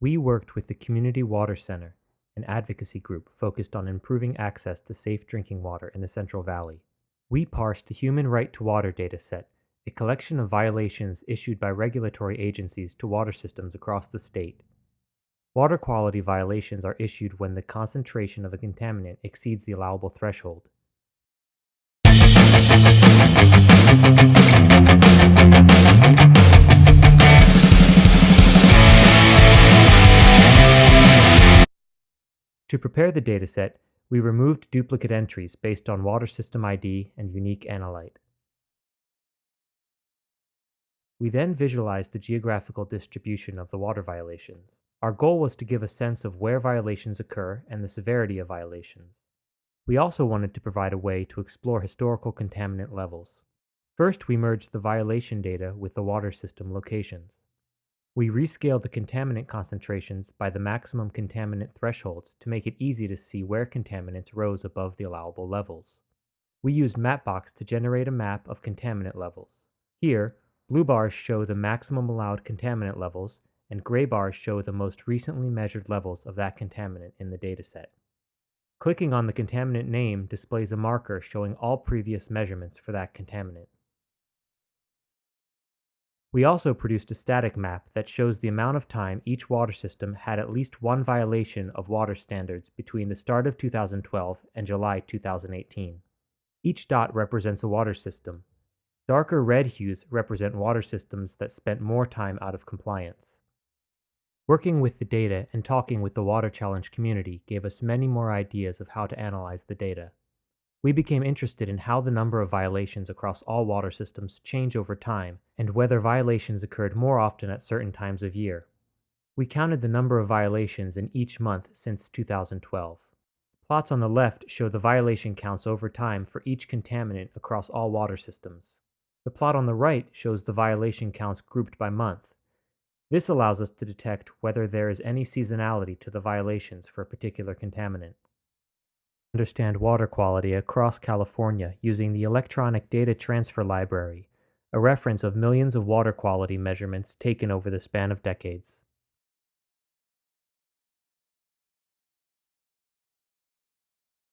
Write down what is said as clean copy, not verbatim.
We worked with the Community Water Center, an advocacy group focused on improving access to safe drinking water in the Central Valley. We parsed the Human Right to Water dataset, a collection of violations issued by regulatory agencies to water systems across the state. Water quality violations are issued when the concentration of a contaminant exceeds the allowable threshold. To prepare the dataset, we removed duplicate entries based on water system ID and unique analyte. We then visualized the geographical distribution of the water violations. Our goal was to give a sense of where violations occur and the severity of violations. We also wanted to provide a way to explore historical contaminant levels. First, we merged the violation data with the water system locations. We rescaled the contaminant concentrations by the maximum contaminant thresholds to make it easy to see where contaminants rose above the allowable levels. We used Mapbox to generate a map of contaminant levels. Here, blue bars show the maximum allowed contaminant levels, and gray bars show the most recently measured levels of that contaminant in the dataset. Clicking on the contaminant name displays a marker showing all previous measurements for that contaminant. We also produced a static map that shows the amount of time each water system had at least one violation of water standards between the start of 2012 and July 2018. Each dot represents a water system. Darker red hues represent water systems that spent more time out of compliance. Working with the data and talking with the Water Challenge community gave us many more ideas of how to analyze the data. We became interested in how the number of violations across all water systems change over time and whether violations occurred more often at certain times of year. We counted the number of violations in each month since 2012. Plots on the left show the violation counts over time for each contaminant across all water systems. The plot on the right shows the violation counts grouped by month. This allows us to detect whether there is any seasonality to the violations for a particular contaminant. Understand water quality across California using the Electronic Data Transfer Library, a reference of millions of water quality measurements taken over the span of decades.